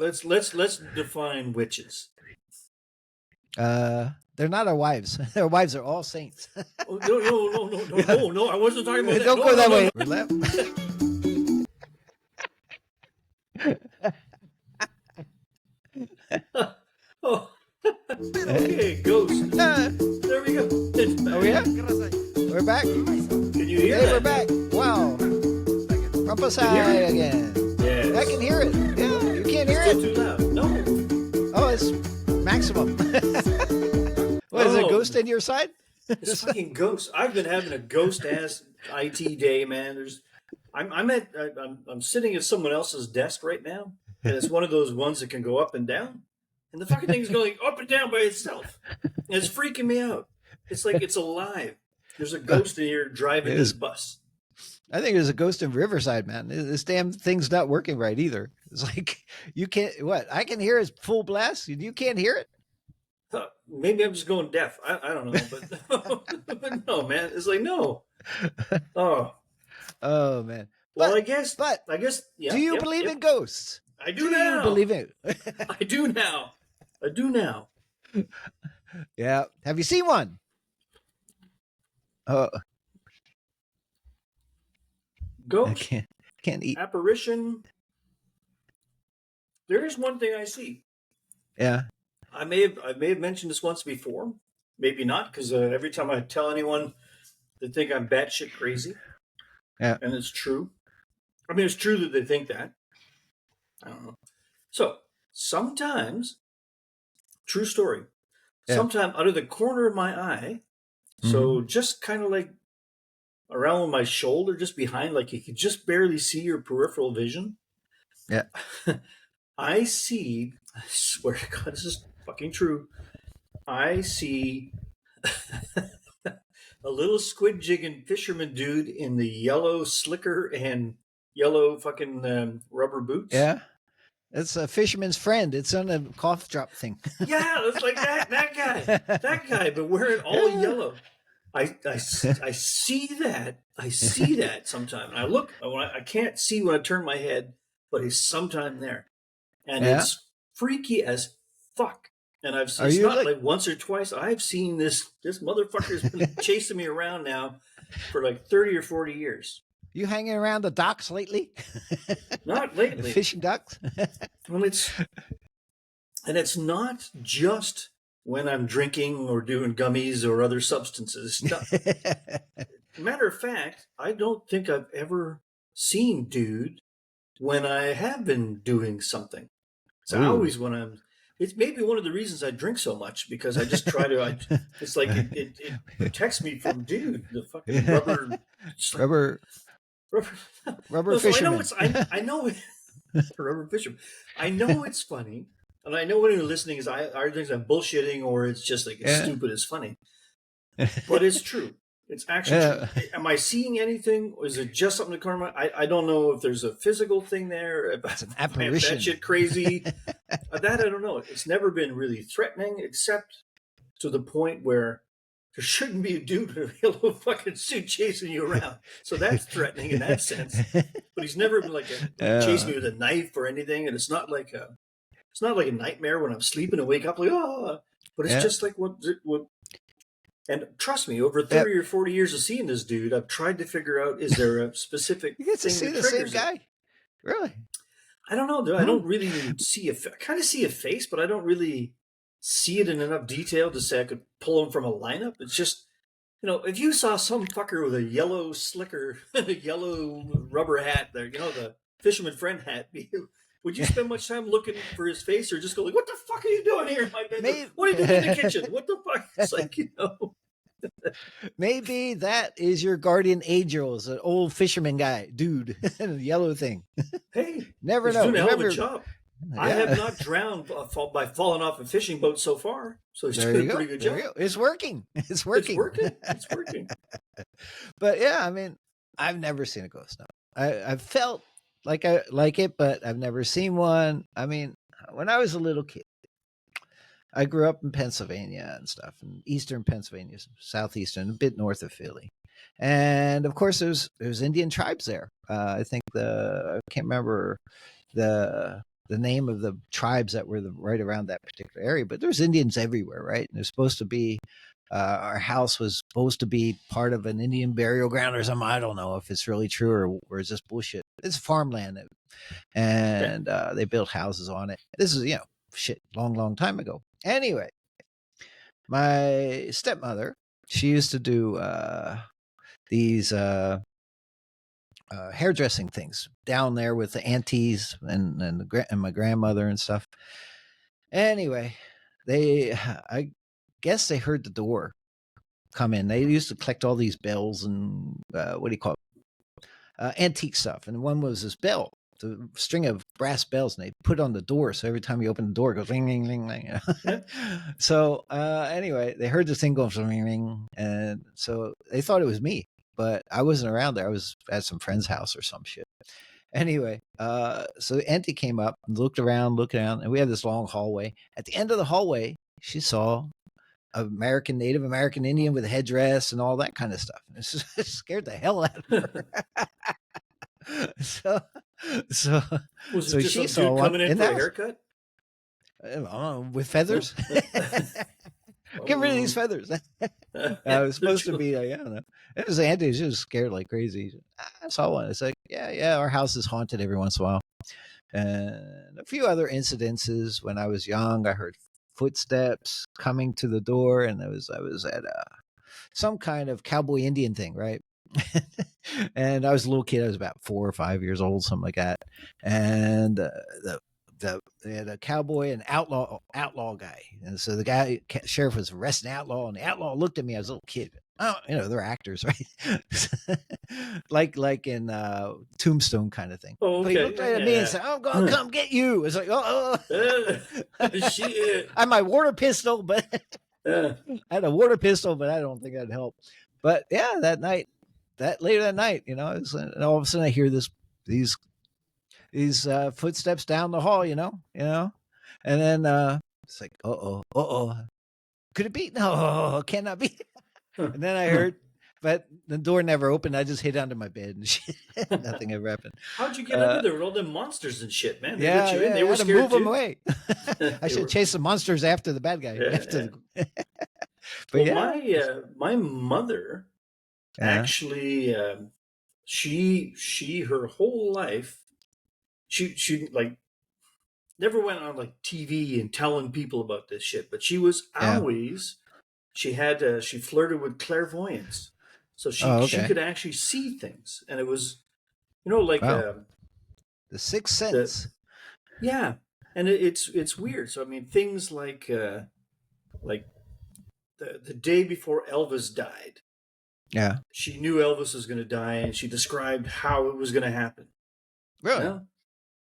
let's define witches. They're not our wives. Their wives are all saints. Oh, no! I wasn't talking about that. Don't go that way. We're left. Oh, okay, ghost. There we go. It's back. Oh yeah, we're back. Can you hear Hey, that? we're back. Wow. Rumpelstiltskin again. Yes. I can hear it. Yeah, you can't hear Still it. too loud. No. Oh, it's maximum. What is it? Ghost in your side? It's fucking ghost. I've been having a ghost ass IT day, man. I'm sitting at someone else's desk right now, and it's one of those ones that can go up and down, and the fucking thing's going up and down by itself. And it's freaking me out. It's like it's alive. There's a ghost in here driving this bus. I think there's a ghost in Riverside, man. This damn thing's not working right either. It's like you can't. What I can hear is full blast, and you can't hear it. Maybe I'm just going deaf. I don't know, but no, man. It's like no. Oh man. Well, I guess. Yeah, do you believe in ghosts? I do now. You believe in it? I do now. Yeah. Have you seen one? Ghost. I can't eat. Apparition. There is one thing I see. Yeah. I may have mentioned this once before, maybe not, because every time I tell anyone, they think I'm batshit crazy. Yeah, and it's true. I mean, it's true that they think that. I don't know. So sometimes, true story. Yeah. Sometime out of the corner of my eye, so just kind of like around my shoulder, just behind, like you could just barely see your peripheral vision. Yeah. I swear to God, this is fucking true. I see a little squid jigging fisherman dude in the yellow slicker and yellow fucking rubber boots. Yeah. It's a fisherman's friend. It's on a cough drop thing. Yeah, it's like that guy, but wearing all yellow. I see that. I see that sometime. And I look, I can't see when I turn my head, but he's sometime there. And it's freaky as fuck. And it's not like once or twice. I've seen this motherfucker's been chasing me around now for like 30 or 40 years. You hanging around the docks lately? Not lately. The fishing docks? Well, it's not just when I'm drinking or doing gummies or other substances. Matter of fact, I don't think I've ever seen dude when I have been doing something. So I always it's maybe one of the reasons I drink so much, because I just try to, it's like it protects me from dude, the fucking rubber fisherman. I know rubber fisherman. I know it's funny. And I know when you're listening is either thinks I'm bullshitting or it's just like it's stupid as funny. But it's true. It's actually true. Am I seeing anything? Or is it just something to corner my I don't know if there's a physical thing there. It's an apparition. That shit crazy. That I don't know. It's never been really threatening, except to the point where there shouldn't be a dude in a yellow fucking suit chasing you around. So that's threatening in that sense. But he's never been like chasing me with a knife or anything. And it's not like a nightmare when I'm sleeping and wake up like, oh, but it's just like what. And trust me, over 30 or 40 years of seeing this dude, I've tried to figure out, is there a specific you get to thing see that the same triggers guy? it? Really? I don't know. I don't really see I kind of see a face, but I don't really see it in enough detail to say I could pull him from a lineup. It's just, if you saw some fucker with a yellow slicker, a yellow rubber hat there, the fisherman friend hat, would you spend much time looking for his face, or just go like, what the fuck are you doing here in my bedroom? What are you doing in the kitchen? What the fuck? It's like, Maybe that is your guardian angel, is an old fisherman guy, dude, yellow thing. Hey, never he's know. doing a hell of a job. Yeah. I have not drowned by falling off a fishing boat so far, so he's doing a pretty good job. It's working. It's working. It's working. But yeah, I mean, I've never seen a ghost. No. I've felt like I like it, but I've never seen one. I mean, when I was a little kid, I grew up in Pennsylvania and stuff, in eastern Pennsylvania, southeastern, a bit north of Philly. And of course, there's Indian tribes there. I think I can't remember the the name of the tribes that were right around that particular area, but there's Indians everywhere, right? And there's supposed to be our house was supposed to be part of an Indian burial ground or something. I don't know if it's really true or is this bullshit. It's farmland, Okay. and they built houses on it. This is shit long time ago. Anyway, my stepmother, she used to do these hairdressing things down there with the aunties and my grandmother and stuff. Anyway, I guess they heard the door come in. They used to collect all these bells and what do you call it? Antique stuff. And one was this bell, the string of brass bells, and they put on the door. So every time you open the door, it goes ring, ring, ring, ring. Yeah. So anyway, they heard the thing going ring, ring. And so they thought it was me, but I wasn't around there. I was at some friend's house or some shit. Anyway, so Auntie came up and looked around, and we had this long hallway. At the end of the hallway, she saw Native American Indian with a headdress and all that kind of stuff. It scared the hell out of her. so Was it just she some saw dude one coming in for a haircut? With feathers. Get rid of these feathers. It was supposed to be, I don't know. It was Auntie. She was scared like crazy. I saw one. It's like, yeah, our house is haunted every once in a while. And a few other incidences. When I was young, I heard footsteps coming to the door, and I was at some kind of cowboy Indian thing, right? And I was a little kid. I was about 4 or 5 years old, something like that. And they had a cowboy and outlaw guy, and so the sheriff was arresting the outlaw, and the outlaw looked at me. I was a little kid. Oh, they're actors, right? like in Tombstone kind of thing. Oh, okay. But he looked right at me and said, "I'm gonna come get you." It's like, shit. I had my water pistol, but I had a water pistol, but I don't think that'd help. But yeah, later that night, and all of a sudden I hear these footsteps down the hall, and then it's like, could it be? No, cannot be. And then I heard, but the door never opened. I just hid under my bed and shit. Nothing ever happened. How'd you get under there with all them monsters and shit, man? They Yeah, let you in. They were I had to scared move too. them away. I should chase the monsters after the bad guy. But well, my mother actually, she her whole life, she like never went on like TV and telling people about this shit, but she was always she flirted with clairvoyance, so she could actually see things, and it was like the sixth sense. And it's weird. So I mean, things like the day before Elvis died. Yeah. She knew Elvis was going to die, and she described how it was going to happen. Really?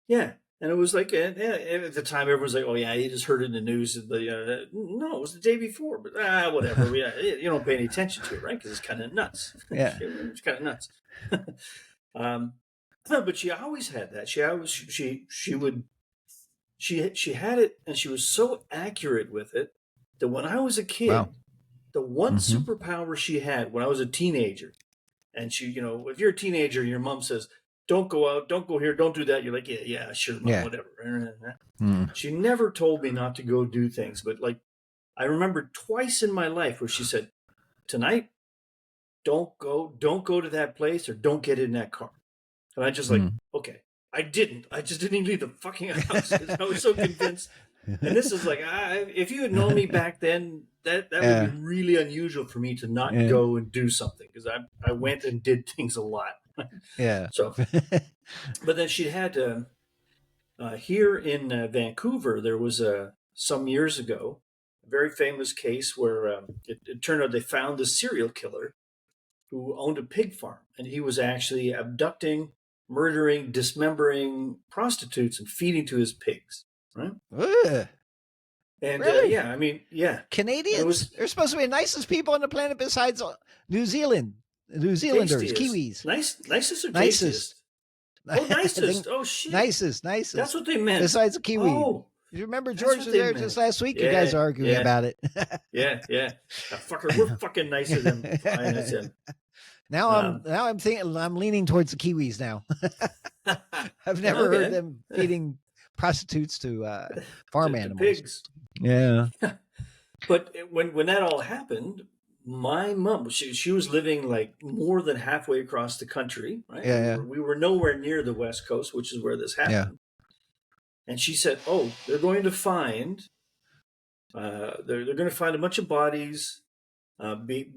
Yeah. And it was like, at the time, everyone's like, oh, yeah, you just heard it in the news. No, it was the day before. But whatever. You don't pay any attention to it, right? Because it's kind of nuts. Yeah. It's kind of nuts. But she always had that. She had it, and she was so accurate with it that when I was a kid, the one superpower she had when I was a teenager, and she, if you're a teenager, your mom says, don't go out, don't go here, don't do that. You're like, yeah, sure, Mom, whatever. She never told me not to go do things. But like, I remember twice in my life where she said, tonight, don't go to that place, or don't get in that car. And I just like, okay. I just didn't even leave the fucking house because I was so convinced. And this is like, if you had known me back then, that would be really unusual for me to not go and do something, because I went and did things a lot. Yeah. So, but then she had here in Vancouver, there was some years ago, a very famous case where it turned out they found the serial killer who owned a pig farm, and he was actually abducting, murdering, dismembering prostitutes and feeding to his pigs. Right? Ugh. And really? I mean, Canadians, they're supposed to be the nicest people on the planet besides New Zealand. New Zealanders, Kiwis. Nicest or tastiest? Oh, nicest. Oh, shit. Nicest. That's what they meant. Besides a Kiwi. Oh, you remember George was there just last week? You guys are arguing about it. Yeah. Fucker, we're fucking nicer than him. Now I'm thinking, I'm leaning towards the Kiwis now. I've never heard them feeding prostitutes to farm to animals. pigs. Yeah. But when that all happened, my mom, she was living like more than halfway across the country, right? Yeah. We were nowhere near the West Coast, which is where this Yeah. happened. And she said, "Oh, they're going to find they're going to find a bunch of bodies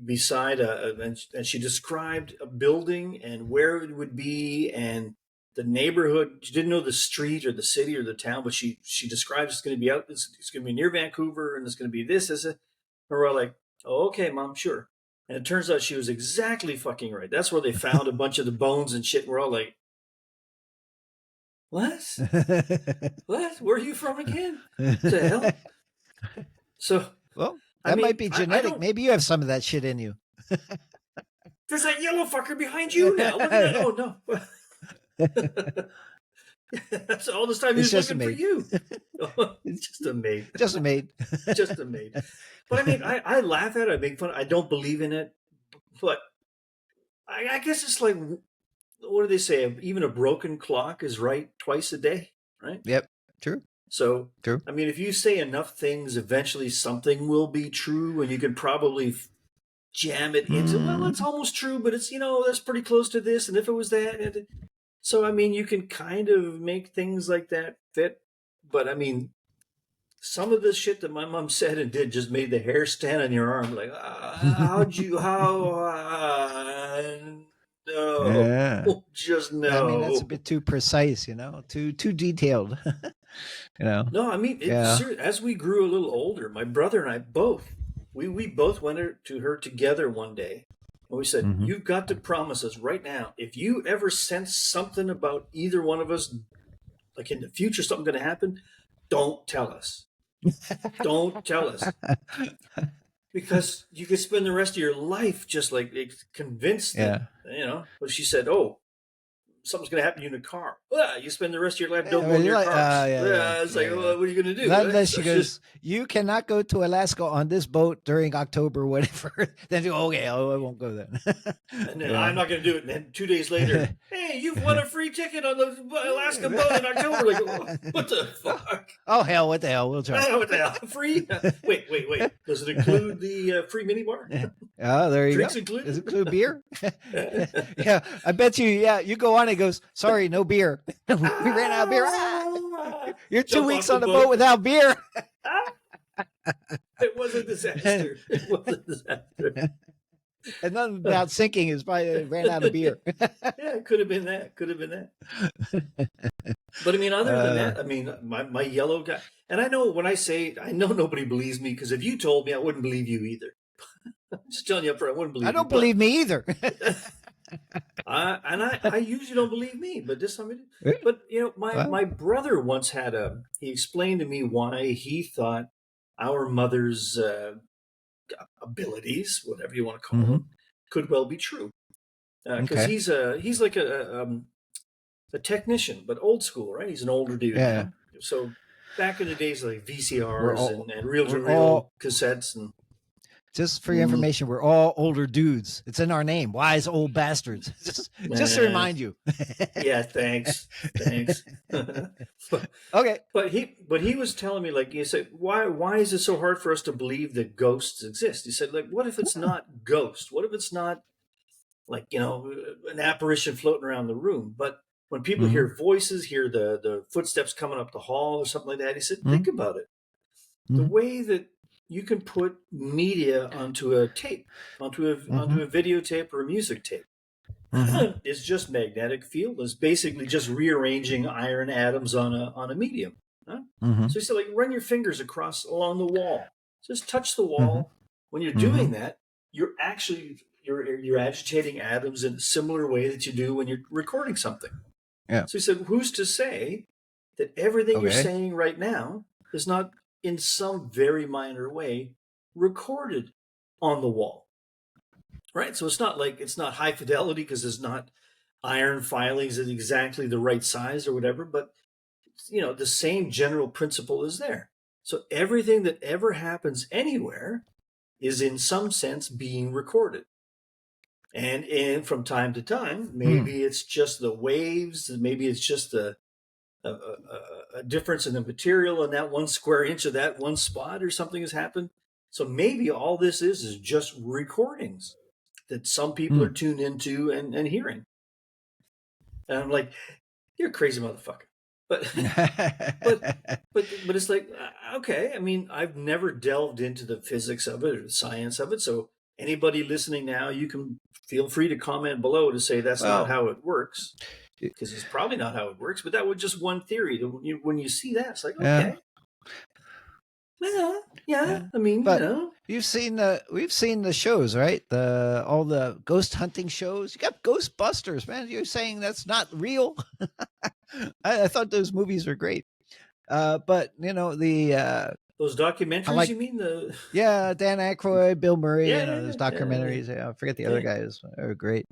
beside and she described a building and where it would be and the neighborhood. She didn't know the street or the city or the town, but she describes it's going to be out. It's going to be near Vancouver, and it's going to be this. And we're all like, "Oh, okay, mom, sure." And it turns out she was exactly fucking right. That's where they found a bunch of the bones and shit. We're all like, "What? What? Where are you from again? What the hell?" So, Well, I that mean, might be I genetic. don't. Maybe you have some of that shit in you. There's that yellow fucker behind you now. Look at that. Oh no. That's all this time he It's was just a looking for maid. you. Just a maid. Just a maid. Just a maid. But I mean, I laugh at it. I make fun. I don't believe in it. But I guess it's like, what do they say? Even a broken clock is right twice a day, right? Yep. True. So, True. I mean, if you say enough things, eventually something will be true, and you can probably jam it into, well, it's almost true, but it's, that's pretty close to this. And if it was that. So, I mean, you can kind of make things like that fit. But I mean, some of the shit that my mom said and did just made the hair stand on your arm. Like, Yeah. no, just I mean, that's a no. bit too precise, too detailed. No, I mean, Yeah. as we grew a little older, my brother and I both, we both went to her together one day. And we said, Mhm. "You've got to promise us right now, if you ever sense something about either one of us, like in the future, something going to happen, don't tell us. Don't tell us." Because you could spend the rest of your life just like convinced that, Yeah. But she said, "Oh, something's going to happen to you in a car." You spend the rest of your life, Yeah, don't go well, near cars. yeah, It's like, yeah. well, what are you going to do? Then So she goes, "You cannot go to Alaska on this boat during October, whatever." Then you, okay, I won't go then. and then I'm not going to do it. And then 2 days later, "Hey, you've won a free ticket on the Alaska boat in October." Like, what the fuck? Oh hell, what the hell? We'll try. What the hell? Free? Wait. Does it include the free minibar? Oh, there you Drinks go. included? Does it include beer? Yeah, I bet you. Yeah, you go on. It goes, sorry, no beer. We ran out of beer. You're 2 Jump weeks off on the the boat without beer. It was a disaster. It was a disaster. And nothing about sinking is probably ran out of beer. Yeah, it could have been that. Could have been that. But I mean, other than that, I mean, my yellow guy. And I know when I say, I know nobody believes me, because if you told me, I wouldn't believe you either. I'm just telling you up front, I wouldn't believe you. I don't believe me either. I usually don't believe me, but this time I do. But my brother once he explained to me why he thought our mother's abilities, whatever you want to call them, could well be true. Because he's like a technician, but old school, right? He's an older dude now. So back in the days, like VCRs and reel-to-reel cassettes and. Just for your information, we're all older dudes. It's in our name. Wise old bastards. Just to remind you. Yeah, thanks. Okay. But he was telling me, like, you said, why is it so hard for us to believe that ghosts exist? He said, like, what if it's not ghost? What if it's not like, an apparition floating around the room? But when people hear voices, hear the footsteps coming up the hall or something like that, he said, think about it. The way that you can put media onto a tape, onto a videotape or a music tape, is just magnetic field. Is basically just rearranging iron atoms on a medium. Huh? So he said, like, run your fingers along the wall. Just touch the wall. When you're doing that, you're actually you're agitating atoms in a similar way that you do when you're recording something. Yeah. So he said, who's to say that everything you're saying right now is not in some very minor way recorded on the wall, right? So it's not high fidelity because it's not iron filings at exactly the right size or whatever, but the same general principle is there. So everything that ever happens anywhere is in some sense being recorded. And from time to time, maybe it's just the waves, maybe it's just the a difference in the material in that 1 square inch of that one spot, or something has happened. So maybe all this is just recordings that some people are tuned into and hearing. And I'm like, you're a crazy motherfucker. But but it's like, okay. I mean, I've never delved into the physics of it or the science of it. So anybody listening now, you can feel free to comment below to say that's not how it works, because it's probably not how it works. But that was just one theory. When you see that, it's like, okay, yeah. I mean, but we've seen the shows, right? All the ghost hunting shows. You got Ghostbusters, man. You're saying that's not real? I thought those movies were great. But those documentaries, you mean Dan Aykroyd, Bill Murray, those documentaries. I forget the other guys are great.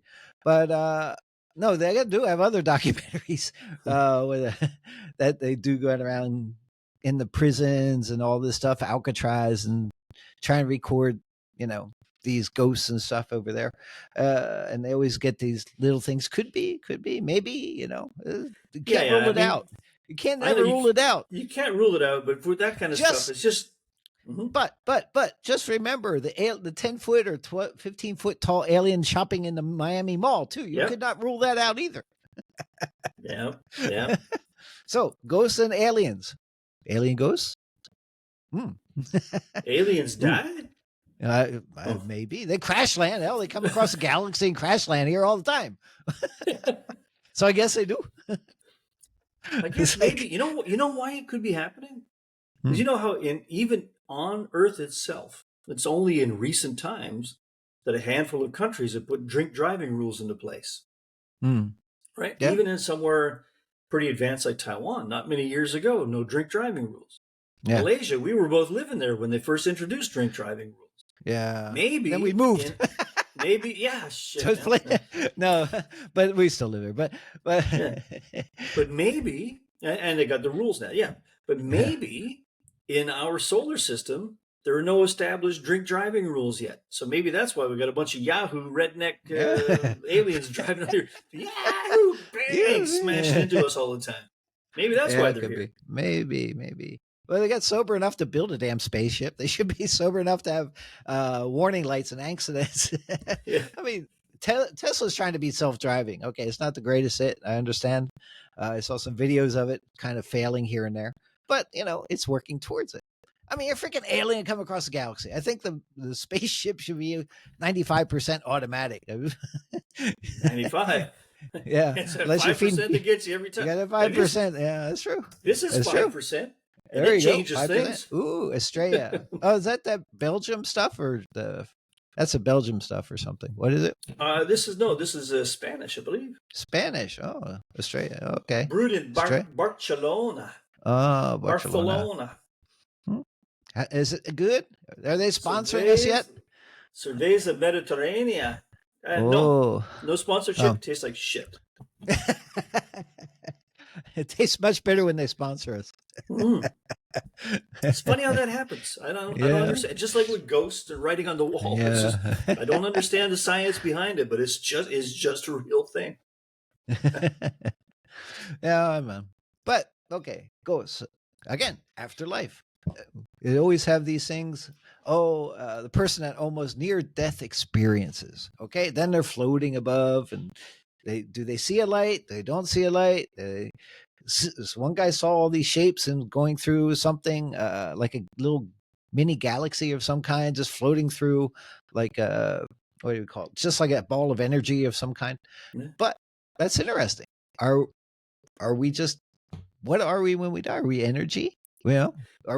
But no, they do have other documentaries that they do going around in the prisons and all this stuff, Alcatraz, and try and record, these ghosts and stuff over there. And they always get these little things. Could be, maybe, you can't rule it out. You can't never rule it out. You can't rule it out, but for that kind of stuff, it's just. Mm-hmm. But just remember the 10-foot or 15-foot tall alien shopping in the Miami Mall too. You could not rule that out either. Yeah. So ghosts and aliens, alien ghosts. Aliens died. Maybe they crash land. Hell, they come across the galaxy and crash land here all the time. So I guess they do. I guess maybe you know why it could be happening. Because you know how even on Earth itself, it's only in recent times that a handful of countries have put drink driving rules into place. Right? Yeah. Even in somewhere pretty advanced like Taiwan, not many years ago, no drink driving rules. Yeah. Malaysia, we were both living there when they first introduced drink driving rules. Yeah. Maybe. Then we moved. Maybe, yeah, shit. No, but we still live there. But maybe, and they got the rules now, but maybe in our solar system, there are no established drink driving rules yet. So maybe that's why we got a bunch of Yahoo redneck aliens driving there. Yahoo! Bang! Smashing into us all the time. Maybe that's why they're here. Maybe. Well, they got sober enough to build a damn spaceship. They should be sober enough to have warning lights and accidents. I mean, Tesla's trying to be self-driving. Okay, it's not the greatest hit. I understand. I saw some videos of it kind of failing here and there. But, it's working towards it. I mean, a freaking alien come across the galaxy. I think the spaceship should be 95% automatic. 95? Yeah. It's at 5% that gets you every time. You got a 5%. Yeah, that's true. This is 5%. There you changes go. things. Ooh, Estrella. Oh, is that Belgium stuff or that's a Belgium stuff or something? What is it? This is Spanish, I believe. Spanish. Oh, Estrella. Okay. Brewed in Barcelona. Oh, Barcelona. Is it good? Are they sponsoring us yet? Cerveza Mediterránea. No sponsorship. Tastes like shit. It tastes much better when they sponsor us. It's funny how that happens. I don't understand. Just like with ghosts and writing on the wall. Yeah. I don't understand the science behind it, but it's just a real thing. Yeah, man. But okay, ghosts again. Afterlife. They always have these things. The person that almost near death experiences. Okay, then they're floating above, and they see a light? They don't see a light. This one guy saw all these shapes and going through something like a little mini galaxy of some kind, just floating through like what do you call it? Just like a ball of energy of some kind. Yeah. But that's interesting. Are we just, what are we when we die? Are we energy? Well,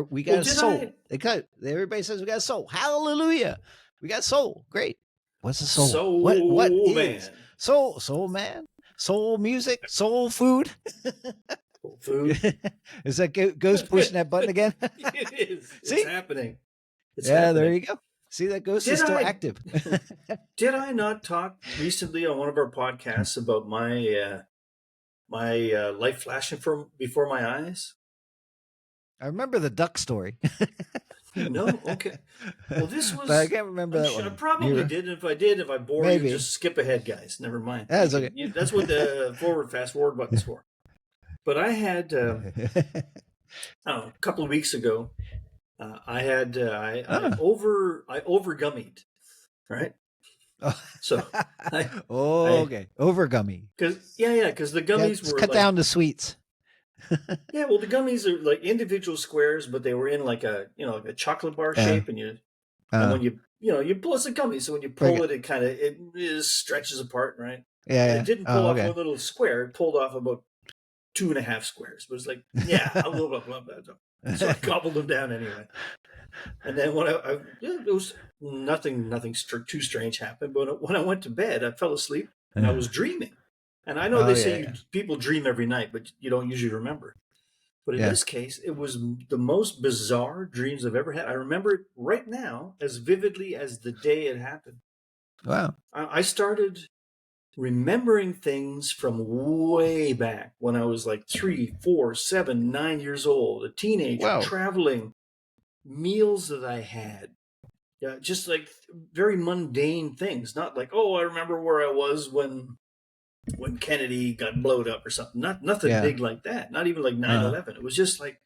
we got a soul. Everybody says we got a soul. Hallelujah. We got soul. Great. What's a soul? Soul what man. Is soul man? Soul music? Soul food? Food. Is that ghost pushing that button again? It is. See? It's happening. There you go. See, that ghost is still active. Did I not talk recently on one of our podcasts about my life flashing before my eyes? I remember the duck story. No? Okay. Well, this was... But I can't remember that one. I probably did. If I bore you, just skip ahead, guys. Never mind. That's okay. That's what the fast forward button's for. But I had a couple of weeks ago. I over gummied, right? So I Oh, I okay. Over gummy. because the Yeah, gummies let's were cut like down the sweets. well the gummies are like individual squares, but they were in like like a chocolate bar Yeah. shape, and when you pull it's a gummy, so when you Like, pull it, it stretches apart, right? yeah, And it yeah. didn't pull Oh, off okay. one little square; it pulled off about two and a half squares. But it's like blah, blah, blah, blah, blah. So I gobbled them down anyway. And then when it was nothing too strange happened. But when I went to bed, I fell asleep and I was dreaming. And I know Oh, they say yeah, people dream every night, but you don't usually remember. But in yeah. this case, it was the most bizarre dreams I've ever had. I remember it right now as vividly as the day it happened. Wow. I started remembering things from way back when I was like 3, 4, 7, 9 years old, a teenager, Wow. traveling, meals that I had. Yeah, just like very mundane things. Not like, oh, I remember where I was when Kennedy got blowed up or something. Nothing Yeah. big like that. Not even like 9/11. It was just like,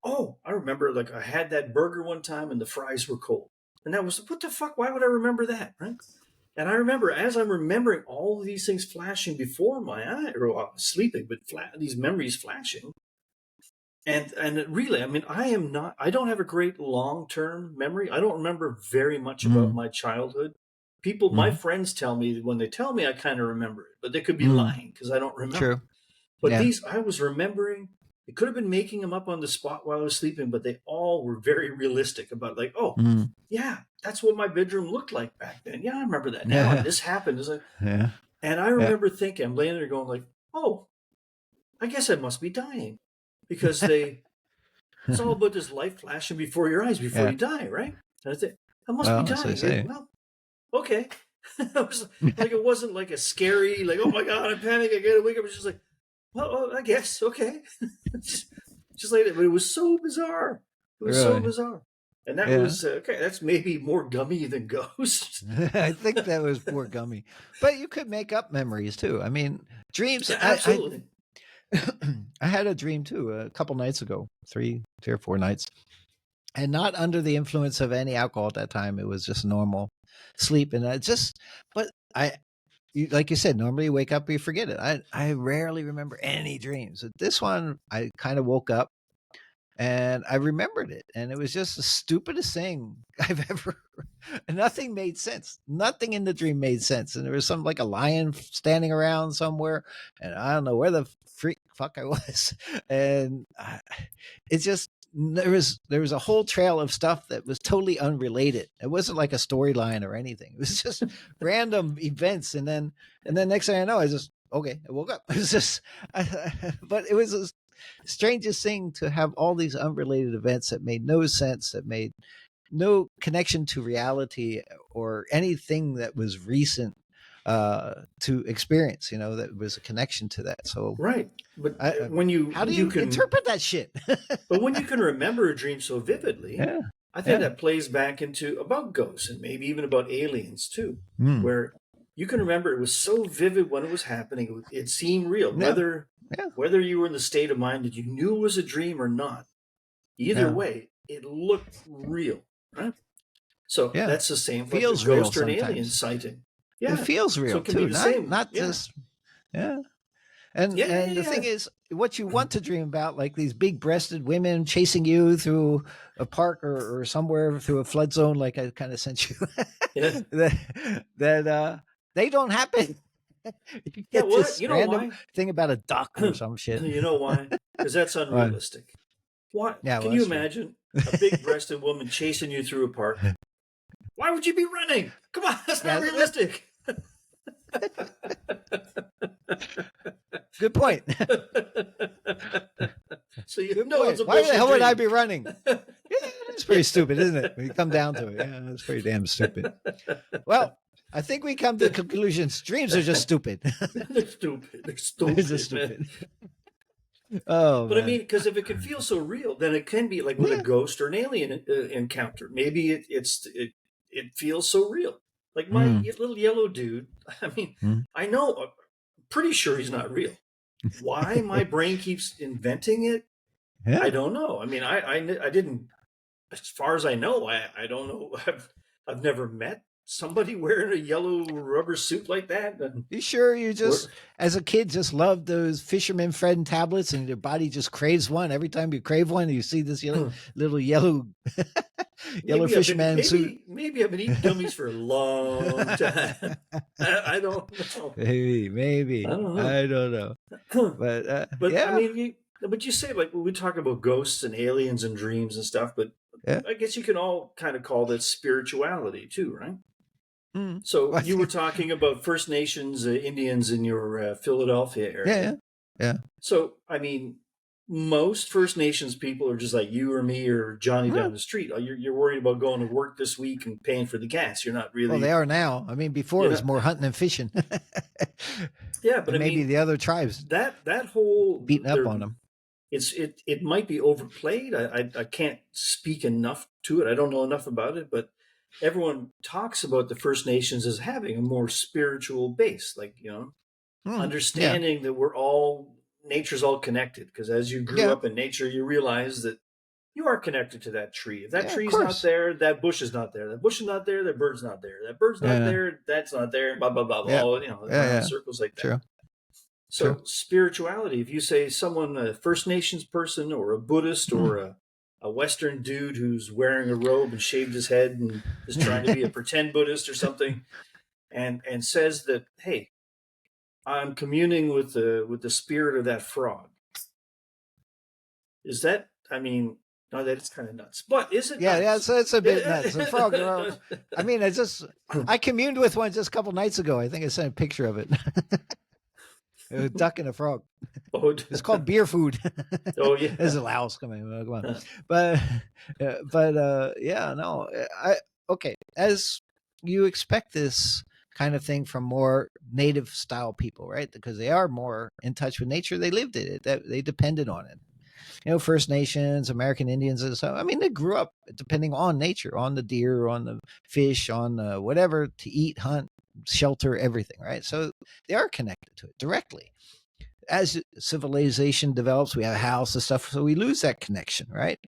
oh, I remember like I had that burger one time and the fries were cold. And that was what the fuck? Why would I remember that? Right? And I remember as I'm remembering all of these things flashing before my eye, or well, sleeping, but these memories flashing. And really, I mean, I don't have a great long-term memory. I don't remember very much about Mm. my childhood. My Mm. friends tell me, when they tell me, I kind of remember it, but they could be Mm. lying because I don't remember. True. But Yeah. these, I was remembering, it could have been making them up on the spot while I was sleeping, but they all were very realistic about like, oh, Mm. yeah, that's what my bedroom looked like back then. Yeah, I remember that now. And Yeah. this happened. Yeah. And I Yeah. remember thinking, I'm laying there going like, oh, I guess I must be dying because it's all about this light flashing before your eyes before Yeah. you die, right? And I think I must be Well, as they dying. say. Well, okay. I was like, it wasn't like a scary, like, oh my god, I'm panicking, I gotta wake up. It was just like, well, I guess okay, just like that. But it was so bizarre. It was so Really? bizarre, and that Yeah. was okay. That's maybe more gummy than ghosts. I think that was poor gummy. But you could make up memories too. I mean, dreams. Yeah, absolutely. I had a dream too a couple nights ago, three or four nights, and not under the influence of any alcohol at that time. It was just normal sleep, and but I, like you said, normally you wake up, you forget it. I rarely remember any dreams. This one, I kind of woke up and I remembered it, and it was just the stupidest thing I've ever. Nothing made sense. Nothing in the dream made sense, and there was some like a lion standing around somewhere, and I don't know where the fuck I was, and it's just there was a whole trail of stuff that was totally unrelated. It wasn't like a storyline or anything. It was just random events, and then next thing I know, I woke up. It was just, but it was the strangest thing to have all these unrelated events that made no sense, that made no connection to reality or anything that was recent to experience. That was a connection to that. So, Right, but how do you you can interpret that shit? but when you can remember a dream so vividly, Yeah, I think yeah. that plays back into about ghosts and maybe even about aliens too, Mm. where you can remember it was so vivid when it was happening. It seemed real, Yeah, yeah, whether you were in the state of mind that you knew it was a dream or not. Either yeah, way, it looked real, right? So yeah. that's the same for like a Feels real ghost or an alien sometimes. sighting. It Yeah, feels so real it can be too. the Not same. not Yeah, just yeah. And yeah, yeah, and the thing yeah. is, what you want to dream about, like these big-breasted women chasing you through a park or somewhere through a flood zone, like I kind of sent you, Yeah. that they don't happen. You Yeah. get What? this You know random why? thing about a duck or some shit. You know why? Because that's Right. unrealistic. What? Yeah, well, Can you that's true. imagine a big-breasted woman chasing you through a park? Why would you be running? Come on, that's not Yeah, realistic. good point. So you Good know it's point. a Why the bullshit hell would I dream. be running? Yeah, it's pretty stupid, isn't it? When you come down to it, yeah, it's pretty damn stupid. Well, I think we come to the conclusions. Dreams are just stupid. They're stupid. They're They're just stupid, man. stupid. Oh But I man. mean, because if it can feel so real, then it can be like with a Yeah. ghost or an alien encounter. Maybe it feels so real. Like my Mm, little yellow dude. I mean, mm. I know, I'm pretty sure he's not real. Why my brain keeps inventing it, Yeah. I don't know. I mean, I didn't, as far as I know, I don't know. I've never met somebody wearing a yellow rubber suit like that. And You sure you just, we're, as a kid, just loved those fisherman friend tablets and your body just craves one? Every time you crave one, you see this little yellow, yellow fisherman suit. maybe I've been eating gummies for a long time. I don't know. I Maybe. don't I don't know. know. But But I yeah, mean, but you say, like, when we talk about ghosts and aliens and dreams and stuff, but yeah. I guess you can all kind of call that spirituality too, right? Mm. So Well, I you were think, talking about First Nations Indians in your Philadelphia yeah, area. yeah, yeah. So I mean, most First Nations people are just like you or me or Johnny Yeah. down the street. You're worried about going to work this week and paying for the gas. You're not Well, they really, are now. I mean, before it you was know. more hunting and fishing, Yeah, but and I maybe mean the other tribes that whole beating up there on them. it might be overplayed. I can't speak enough to it. I don't know enough about it, but everyone talks about the First Nations as having a more spiritual base, like, Mm. Yeah, understanding that we're all nature's all connected. Because as you grew yeah, up in nature, you realize that you are connected to that tree. If that yeah. Of tree's not course. there, that bush is not there. That bush is not there. That bird's not there. That bird's not Yeah, there. That's not there. Blah blah blah. yeah, All yeah, around yeah. circles like that. True, true. So spirituality, if you say someone, a First Nations person or a Buddhist Mm. or a Western dude who's wearing a robe and shaved his head and is trying to be a pretend Buddhist or something, and says that, hey, I'm communing with the spirit of that frog. Is that? I mean, no, that's kind of nuts. But is it Yeah, yeah, nuts? so it's a bit nuts. The frog. I mean, I communed with one just a couple nights ago. I think I sent a picture of it. A duck and a frog. Oh, It's called beer food. oh yeah. There's a Laos coming. Come on, but yeah, no, I okay. As you expect this kind of thing from more native style people, right? Because they are more in touch with nature. They lived it. That they depended on it. First Nations, American Indians, and so. I mean, they grew up depending on nature, on the deer, on the fish, on whatever to eat, hunt, shelter, everything, right? So they are connected to it directly. As civilization develops, we have a house and stuff, so we lose that connection, right?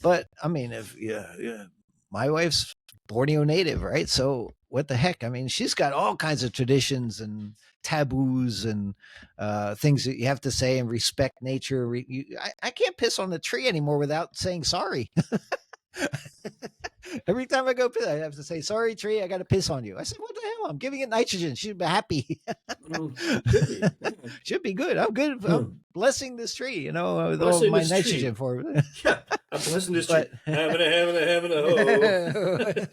But I mean, if yeah, my wife's Borneo native, right? So what the heck? I mean, she's got all kinds of traditions and taboos and things that you have to say and respect nature. I can't piss on the tree anymore without saying sorry. Every time I go piss, I have to say, sorry, tree, I got to piss on you. I said, what the hell? I'm giving it nitrogen. She'd be happy. Could be. Should be good. I'm good. I'm blessing this tree, with all Blessing my this nitrogen tree. for it. Yeah, I'm blessing this tree. But, Having a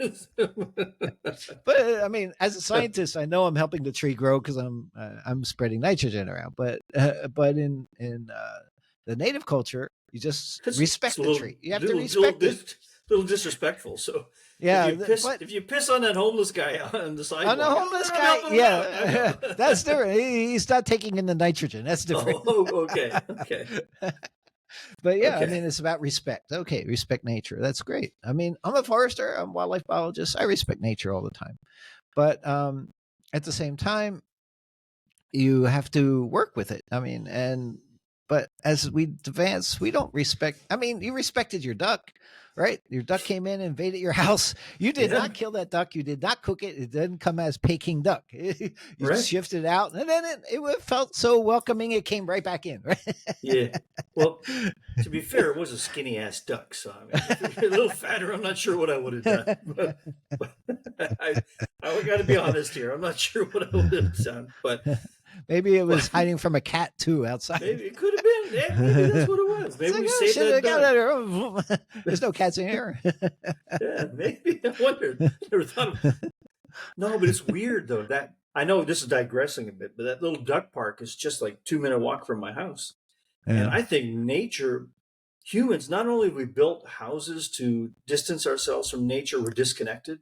but I mean, as a scientist, I know I'm helping the tree grow because I'm spreading nitrogen around. But in the native culture, you just it's respect a the tree. You have to little, respect it. little disrespectful. So Yeah, but if you piss on that homeless guy on the on the sidewalk, homeless I'm guy, helping him yeah, out. that's different. He's not taking in the nitrogen. That's different. Oh, okay, okay, But yeah, I okay. mean, it's about respect. Okay, respect nature. That's great. I mean, I'm a forester. I'm a wildlife biologist. I respect nature all the time. But at the same time, you have to work with it. I mean, but as we advance, we don't respect. I mean, you respected your duck, right? Your duck came in and invaded your house. You did Yeah, not kill that duck. You did not cook it. It didn't come as Peking duck. You right. shifted it out, and then it felt so welcoming. It came right back in. Right? Yeah. Well, to be fair, it was a skinny ass duck. So I mean, if you're a little fatter, I'm not sure what I would have done. But I got to be honest here. I'm not sure what I would have done. But Maybe it was but hiding from a cat too outside. maybe it could have been. Yeah, maybe that's what it was. Maybe It's like, we oh saved shit, I that got duck. out of There's no cats in here. Yeah, maybe. I wondered. Never thought of. No, but it's weird though. That I know this is digressing a bit, but that little duck park is just like 2 minute walk from my house. And Yeah. I think nature, humans, not only have we built houses to distance ourselves from nature, we're disconnected.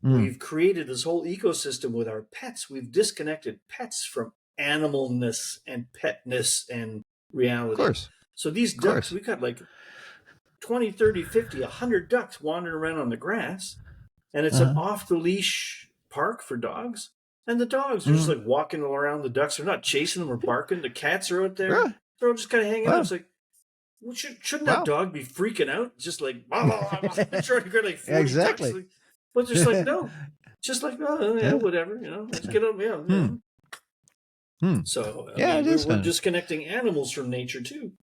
Mm, We've created this whole ecosystem with our pets. We've disconnected pets from animalness and petness and of reality. course. So these Of ducks, course. we got like 20, 30, 50, 100 ducks wandering around on the grass. And it's an Uh-huh. off the leash park for dogs. And the dogs are just like walking around the ducks. They're not chasing them or barking. The cats are out there. Really? They're all just kind of hanging out. Wow. It's like, well, shouldn't that Wow. dog be freaking out? Just like, blah, blah, blah, blah, trying to get like 40 Exactly. ducks. Like, but just like, no. Just like, oh, yeah, Yeah. whatever. Let's get them. Yeah. So, Yeah, it is we're kinda- disconnecting animals from nature too.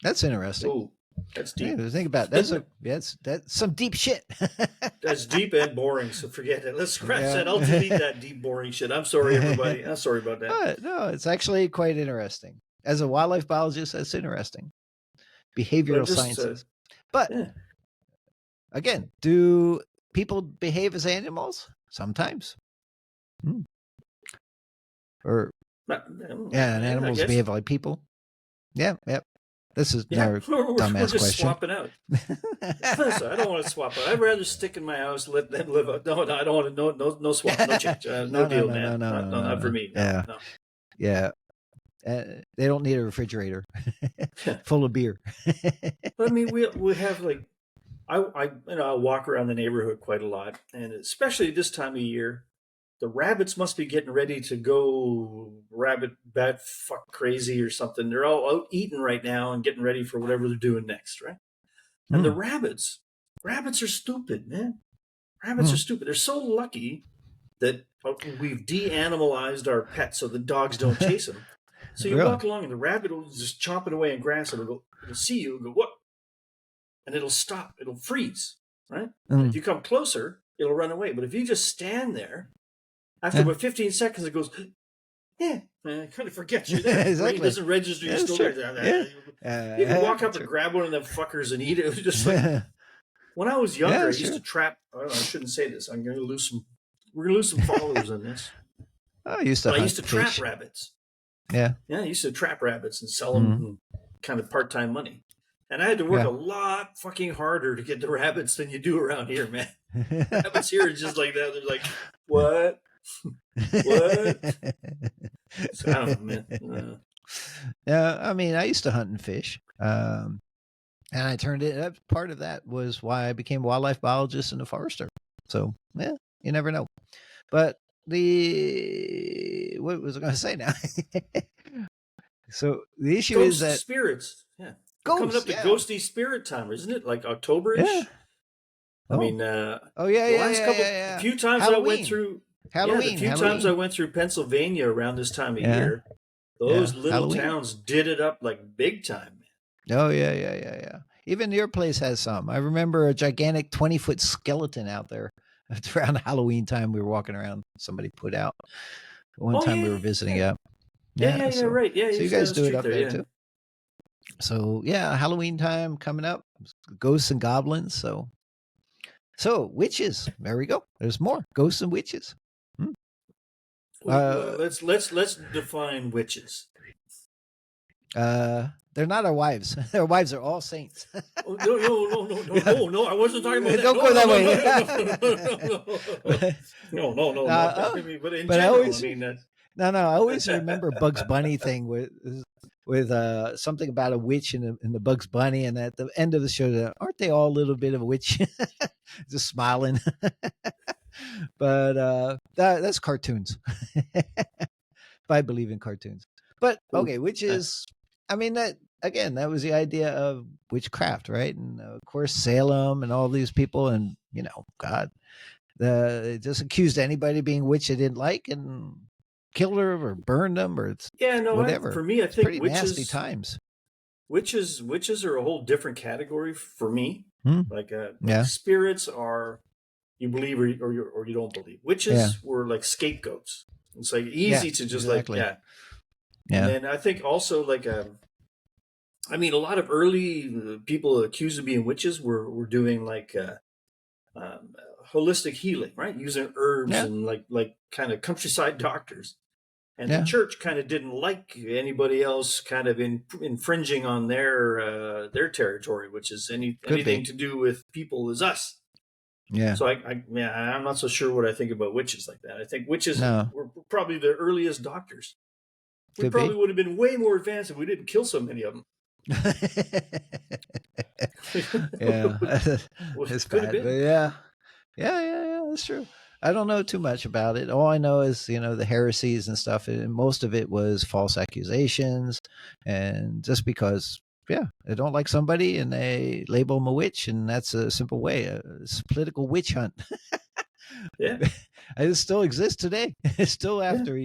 That's interesting. Oh, that's deep. Yeah, think about it. That's some deep shit. That's deep and boring, so forget it. Let's scratch Yeah. that. I'll delete that deep, boring shit. I'm sorry, everybody. I'm sorry about that. No, it's actually quite interesting. As a wildlife biologist, that's interesting. Behavioral sciences. But yeah. again, do people behave as animals? Sometimes. Or and animals behave like people. Yeah. This is another dumbass we're just question. swapping out. Listen, I don't want to swap out. I'd rather stick in my house, let them live out. No, I don't want no swap, no change. No deal, man. No, not for me. No, no. Yeah. They don't need a refrigerator full of beer. But I mean, we have like, I walk around the neighborhood quite a lot, and especially this time of year, the rabbits must be getting ready to go rabbit bat fuck crazy or something. They're all out eating right now and getting ready for whatever they're doing next, right? And the rabbits are stupid, man. Rabbits are stupid. They're so lucky that we've de-animalized our pets so the dogs don't chase them. So you walk along and the rabbit will just chomp it away in grass and it'll see you and go, what? And it'll stop. It'll freeze, right? If you come closer, it'll run away. But if you just stand there, after about 15 seconds, it goes, yeah, it kind of forgets you there. Exactly. Brain doesn't register you're still there. You can walk up and grab one of them fuckers and eat it. It was just like, when I was younger, I used to trap. I shouldn't say this. We're going to lose some followers on this. I used to trap rabbits. Yeah. I used to trap rabbits and sell them kind of part-time money. And I had to work a lot fucking harder to get the rabbits than you do around here, man. Rabbits here are just like that. They're like, what? What? So, I don't know, man. Yeah, I mean, I used to hunt and fish. And I turned it, part of that was why I became a wildlife biologist and a forester. So, yeah, you never know. But what was I going to say now? So the issue is that spirits, ghosts, coming up to ghosty spirit time, isn't it? Like October-ish? Yeah. I mean, a few times Halloween. I went through Halloween. times I went through Pennsylvania around this time of year, those little towns did it up like big time. Oh yeah. Even your place has some. I remember a gigantic 20-foot skeleton out there. Around Halloween time, we were walking around. Somebody put out one time we were visiting. Yeah, right. Yeah, so you guys do it up there too. So yeah, Halloween time coming up. Ghosts and goblins. So witches. There we go. There's more ghosts and witches. Let's define witches. They're not our wives. Their wives are all saints. No! I wasn't talking about that. Don't go that way. No. But in general, I mean, I always remember Bugs Bunny thing with something about a witch in the Bugs Bunny, and at the end of the show, aren't they all a little bit of a witch? Just smiling. But that's cartoons. I believe in cartoons. But okay, witches. I mean, that was the idea of witchcraft, right? And of course, Salem and all these people, and God, they just accused anybody of being witch they didn't like and killed her or burned them or whatever. For me, I think pretty nasty times. Witches are a whole different category for me. Like spirits are you believe or you don't believe. Witches were like scapegoats. It's like easy to just Yeah. And then I think also like I mean, a lot of early people accused of being witches were doing like holistic healing, right? Using herbs and like kind of countryside doctors. And the church kind of didn't like anybody else kind of infringing on their territory, which is anything to do with people is us. Yeah. So I'm not so sure what I think about witches like that. I think witches were probably the earliest doctors. We probably would have been way more advanced if we didn't kill so many of them. It's bad, but yeah, that's true. I don't know too much about it. All I know is, the heresies and stuff, and most of it was false accusations, and just because, yeah, they don't like somebody and they label them a witch, and that's a simple way. It's a political witch hunt. Yeah, It still exists today. It's still yeah, after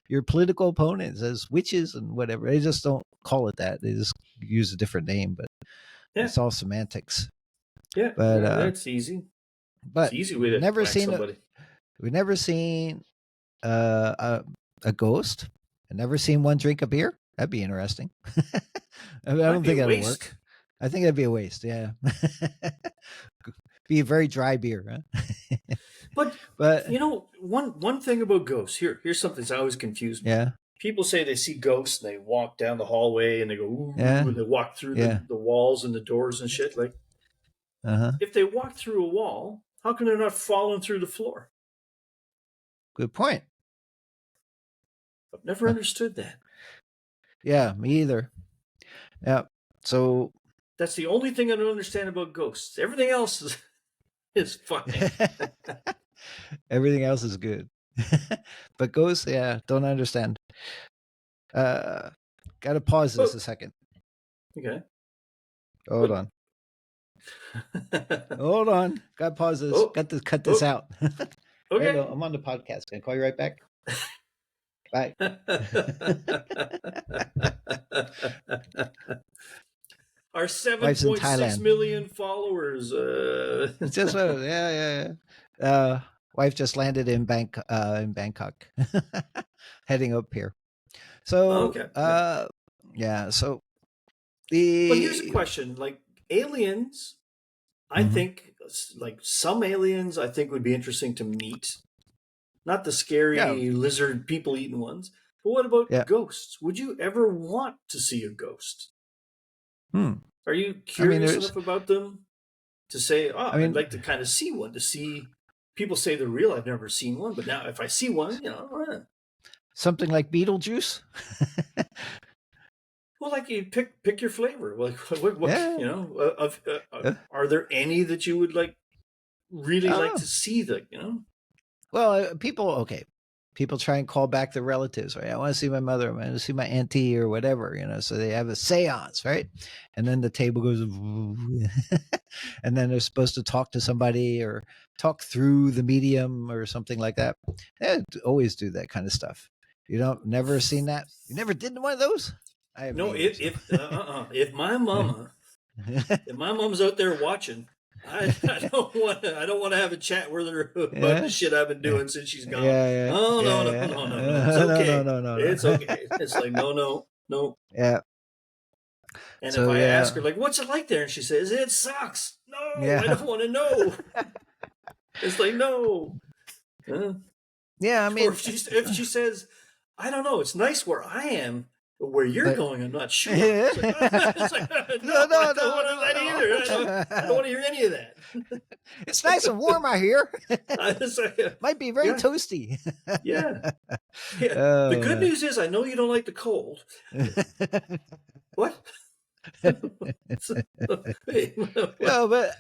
your political opponents as witches and whatever. They just don't call it that. They just use a different name, but yeah, it's all semantics. yeah. But That's easy. It's but an easy way we've to never whack seen somebody. we've never seen uh, a a ghost. I've never seen one drink a beer. That'd be interesting. I Might don't be a think that'll waste. work. I think that'd be a waste. Yeah, be a very dry beer, huh? But But one thing about ghosts. Here's something that's always confused me. yeah, People say they see ghosts and they walk down the hallway and they go ooh, yeah, and they walk through yeah. the walls and the doors and shit. Like, Uh huh. if they walk through a wall, how come they're not falling through the floor? Good point. I've never understood that. Yeah, me either. Yeah. So That's the only thing I don't understand about ghosts. Everything else is fine. everything else is good. But ghosts, yeah, don't understand. Uh, Gotta pause this Oh, a second. okay. Hold But on. Hold on. Gotta pause this. oh, Got to cut this oh, out. okay. Randall, I'm on the podcast. Can I call you right back? Bye. Our Wife's in 7.6 Thailand. million followers. It's just yeah. Wife just landed in Bangkok, heading up here. So Okay, yeah. yeah. So But here's a the question: like aliens, I Mhm. think like some aliens, I think would be interesting to meet. Not the Yeah, scary lizard people eating ones. But what about yeah. ghosts? Would you ever want to see a ghost? Hmm. Are you I mean, curious enough about them to say, "Oh, I I'd mean, like to kind of see one"? To see people say they're real. I've never seen one, but now if I see one, something like Beetlejuice. well, like you pick your flavor. Like what Yeah. are there any that you would like really like Oh, to see? well, people try and call back their relatives, right? I want to see my mother. I want to see my auntie or whatever, so they have a seance, right? And then the table goes, and then they're supposed to talk to somebody or talk through the medium or something like that. They always do that kind of stuff. You don't never seen that? You never did one of those? I haven't No, either. if my mom's out there watching, I don't want to have a chat with her about the Yeah. shit I've been Yeah. doing since she's gone. Yeah. Oh Yeah. no, it's No, no, okay, no, no, it's no. okay. It's like no. Yeah. And if So I ask yeah. her like, "What's it like there?" and she says, "It sucks." No, I Yeah. don't want to know. It's like no. Yeah, I Or mean, if she says, "I don't know, it's nice where I am, but where you're but going, I'm not sure." no, It's like, it's like no, I no, don't want no, that either. I don't no. want to hear any of It's nice and warm out here. that. It's like, Might be very yeah, toasty. yeah, yeah. The good Oh. news is, I know you don't like the cold. What? Hey, what? No, but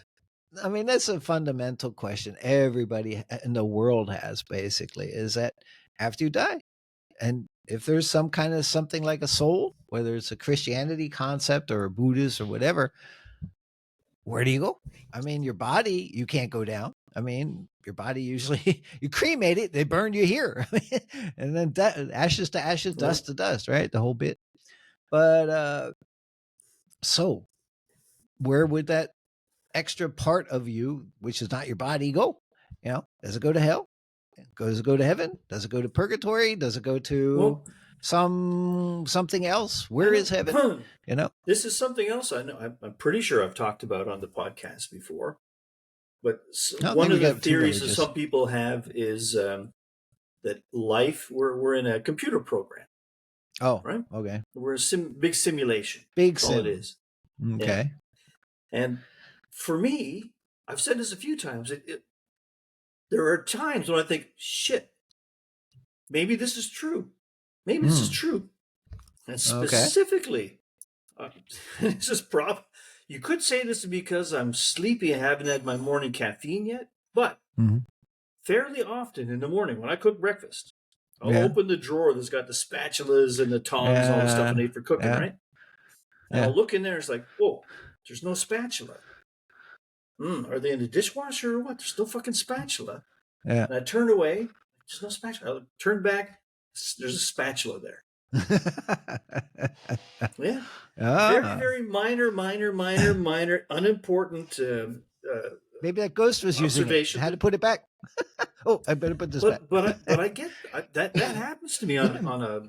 I mean that's a fundamental question everybody in the world has basically is that after you die, and if there's some kind of something like a soul, whether it's a Christianity concept or a Buddhist or whatever, where do you go? I mean, your body, you can't go down. I mean, your body usually you cremate it, they burn you here, and then ashes to ashes, Yeah. dust to dust, right? The whole bit. But so where would that extra part of you, which is not your body, go? Does it go to hell? Does it go to heaven? Does it go to purgatory? Does it go to Well, something else? I Where is heaven? know. You know? This is something else I know. I'm pretty sure I've talked about on the podcast before. But I don't one think we of the got too theories that religious. some people have is that we're in a computer program, Oh, right? okay. We're a big simulation. Big That's all it sim. is. Yeah. Okay. And for me, I've said this a few times. There are times when I think, shit, maybe this is true. Maybe this is Hmm. true. And Okay. specifically, this is you could say this is because I'm sleepy and haven't had my morning caffeine yet, but Mhm. fairly often in the morning when I cook breakfast, I'll Yeah. open the drawer that's got the spatulas and the tongs and all the stuff I need for cooking, Yeah. right? And Yeah. I'll look in there. It's like, whoa, there's no spatula. Are they in the dishwasher or what? There's no fucking spatula. Yeah. And I turned away. There's no spatula. I turned back. There's a spatula there. Yeah. Very, Ah. very minor, unimportant Maybe that ghost was using it. observation. Had to put it back. Oh, I better put this back. But I get that happens to me on a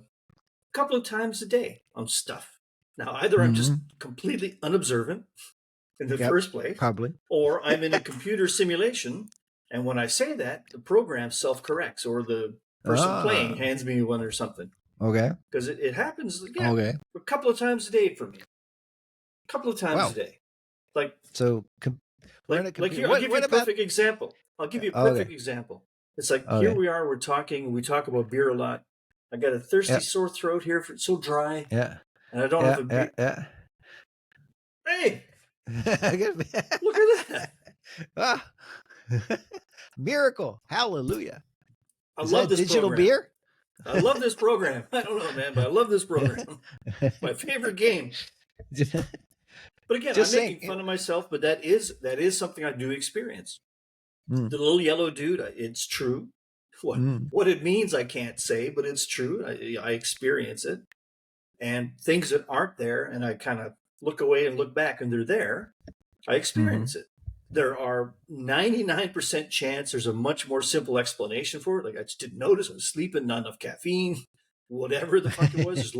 couple of times a day on stuff. Now, either I'm just completely unobservant in the first place, probably, or I'm in a computer simulation, and when I say that, the program self-corrects, or the person playing hands me one or something. Okay. Because it happens again a couple of times a day for me. A couple of times a day. Like so. Here, I'll give you a perfect example. It's like here we are. We're talking. We talk about beer a lot. I got a thirsty, sore throat here. It's so dry. Yeah. And I don't have a beer. Yeah. Hey, look at that! Miracle! Hallelujah! I love this digital program. Beer. I love this program. I don't know, man, but I love this program. My favorite game. But again, I'm making fun of myself, but that is something I do experience. The little yellow dude, it's true. What it means, I can't say, but it's true. I experience it. And things that aren't there, and I kind of look away and look back, and they're there, I experience it. There are 99% chance there's a much more simple explanation for it. Like, I just didn't notice. I was sleeping, not enough caffeine, whatever the fuck it was.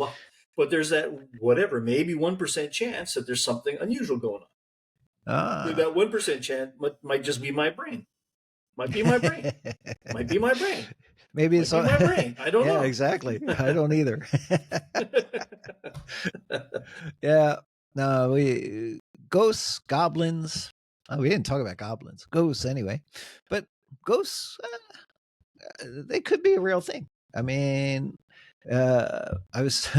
But there's that whatever, maybe 1% chance that there's something unusual going on. That 1% chance might just be my brain. Might be my brain. Might be my brain. Maybe it's my brain. I don't know. Yeah, exactly. I don't either. Yeah. No, ghosts, goblins. Oh, we didn't talk about goblins. Ghosts, anyway. But ghosts, they could be a real thing. I mean, I was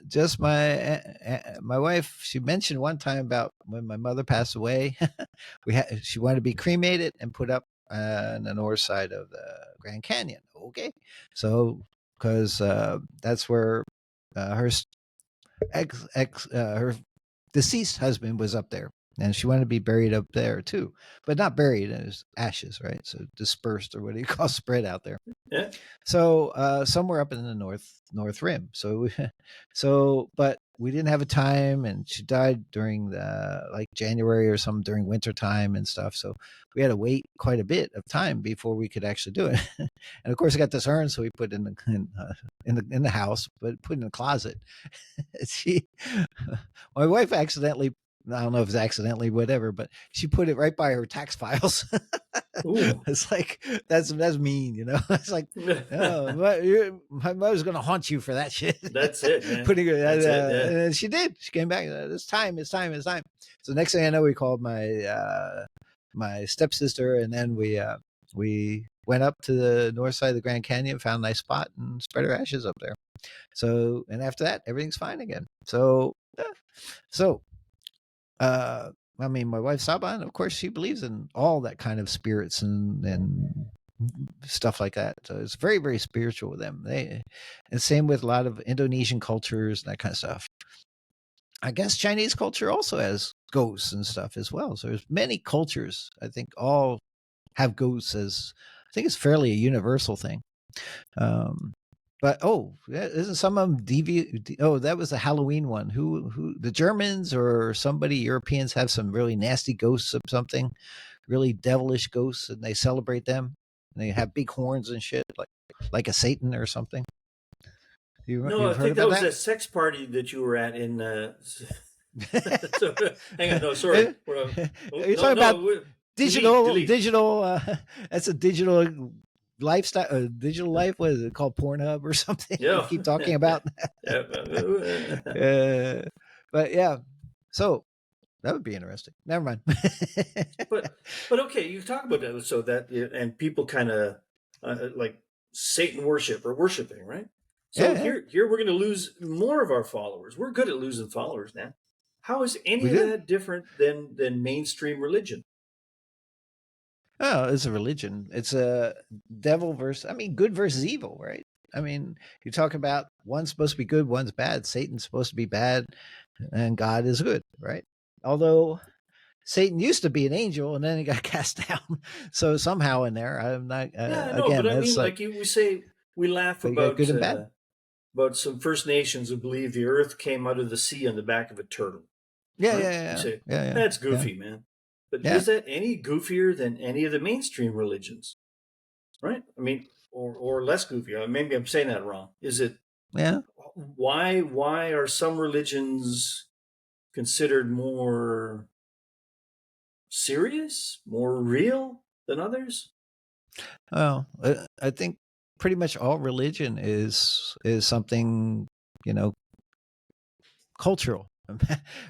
just my wife. She mentioned one time about when my mother passed away. She wanted to be cremated and put up on the north side of the Grand Canyon. Okay, so because that's where her her deceased husband was up there, and she wanted to be buried up there too, but not buried. It was ashes, right? So dispersed, or what do you call spread out there? Yeah. So somewhere up in the north rim. But we didn't have a time, and she died during the January or something, during winter time and stuff. So we had to wait quite a bit of time before we could actually do it. And of course, I got this urn, so we put it in the house, but put it in the closet. My wife accidentally. I don't know if it's accidentally, whatever, but she put it right by her tax files. It's like that's mean, you know. It's like, oh, my mother's gonna haunt you for that shit. That's it, man. Putting it, and she did. She came back. It's time. So next thing I know, we called my stepsister, and then we went up to the north side of the Grand Canyon, found a nice spot, and spread her ashes up there. So, and after that, everything's fine again. So. I mean, my wife Saba, and of course, she believes in all that kind of spirits and stuff like that. So it's very, very spiritual with them. And same with a lot of Indonesian cultures and that kind of stuff. I guess Chinese culture also has ghosts and stuff as well. So there's many cultures, I think, all have ghosts as, I think it's fairly a universal thing. But isn't some of them deviant? Oh, that was a Halloween one. Who the Germans or somebody, Europeans, have some really nasty ghosts of something, really devilish ghosts, and they celebrate them. And they have big horns and shit, like a Satan or something. I think that was a sex party that you were at in. So, hang on, no, sorry. You're talking about digital. That's a digital lifestyle, digital life. What is it called? Pornhub or something? Yeah. We keep talking about. But yeah, so that would be interesting. Never mind. but okay, you talk about that, so that, and people kind of like Satan worship or worshiping, right? So here we're going to lose more of our followers. We're good at losing followers now. How is any of that different than mainstream religion? Oh, it's a religion. It's a devil versus, I mean, good versus evil, right? I mean, you talk about one's supposed to be good, one's bad. Satan's supposed to be bad, and God is good, right? Although Satan used to be an angel and then he got cast down. So somehow in there, I'm not, Yeah, I know, but again, I that's mean, like, like we say, we laugh but you got good and bad. about some First Nations who believe the Earth came out of the sea on the back of a turtle, Yeah, right? yeah, We yeah, say yeah, yeah, that's yeah, goofy, man. But yeah, is that any goofier than any of the mainstream religions, right? I mean, or less goofy. Maybe I'm saying that wrong. Is it yeah. why are some religions considered more serious, more real than others? Oh, I think pretty much all religion is something, you know, cultural,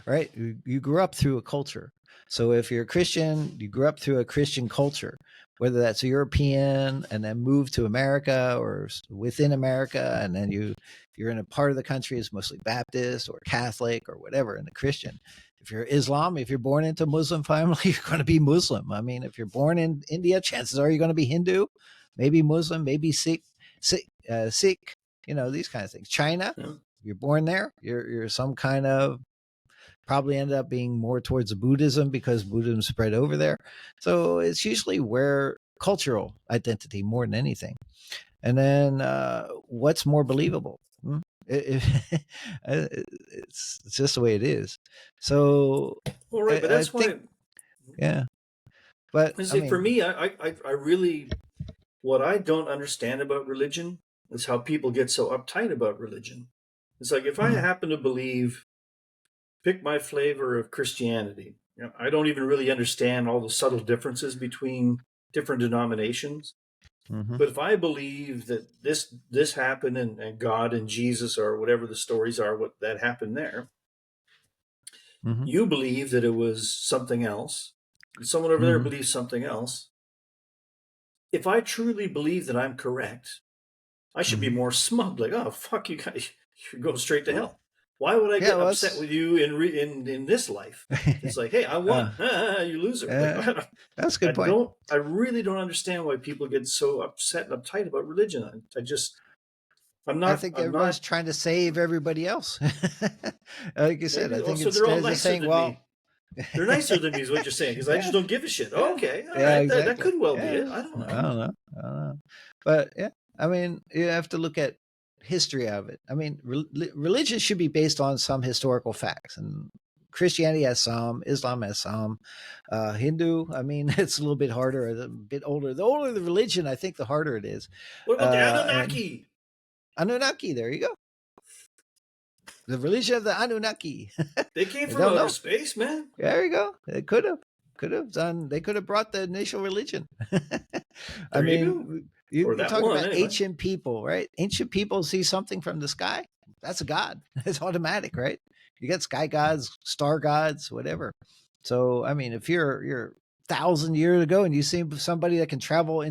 right? You grew up through a culture. So if you're a Christian, you grew up through a Christian culture, whether that's European and then moved to America or within America, and then you're in a part of the country is mostly Baptist or Catholic or whatever, and a Christian. If you're Islam, if you're born into a Muslim family, you're going to be Muslim. I mean, if you're born in India, chances are you're going to be Hindu, maybe Muslim, maybe Sikh, these kind of things. China, Yeah. you're born there, you're some kind of, probably ended up being more towards Buddhism because Buddhism spread over there. So it's usually where cultural identity more than anything. And then what's more believable? It's just the way it is. So Well, right, but I that's think, why. yeah. But I I say for mean, me, I really what I don't understand about religion is how people get so uptight about religion. It's like if I mm, happen to believe, pick my flavor of Christianity. I don't even really understand all the subtle differences between different denominations. mm-hmm, But if I believe that this happened and God and Jesus or whatever the stories are, what that happened there, mm-hmm, you believe that it was something else. Someone over there mm-hmm, believes something else. If I truly believe that I'm correct, I should be mm-hmm. more smug, like, oh fuck, you guys, you go straight to hell. Why would I Yeah, get well, upset with you in this life? It's like, hey, I uh, won, you loser. Like, that's a I good point. don't, I really don't understand why people get so upset and uptight about religion. I just, I think I'm everyone's not. trying to save everybody else. Like you said, Maybe I think also they're all instead of nicer saying, than well, me. They're nicer than me, is what you're saying, because I just yeah, don't give a shit. yeah, Okay, all yeah, right, that exactly. could well be Yeah, it. I don't I know. don't know. I don't know. But yeah, I mean, you have to look at history of it. I mean, religion should be based on some historical facts, and Christianity has some, Islam has some, Hindu. I mean, it's a little bit harder, a bit older. The older the religion, I think, the harder it is. What about the And Anunnaki? Anunnaki, there you go. The religion of the Anunnaki. They came I from don't outer know. space, man. There you go. It could have done. They could have brought the initial religion. I There you go. mean, Or you that talk one, about anyway. ancient people, right? Ancient people see something from the sky. That's a god. It's automatic, right? You get sky gods, star gods, whatever. So, I mean, if you're 1,000 years ago and you see somebody that can travel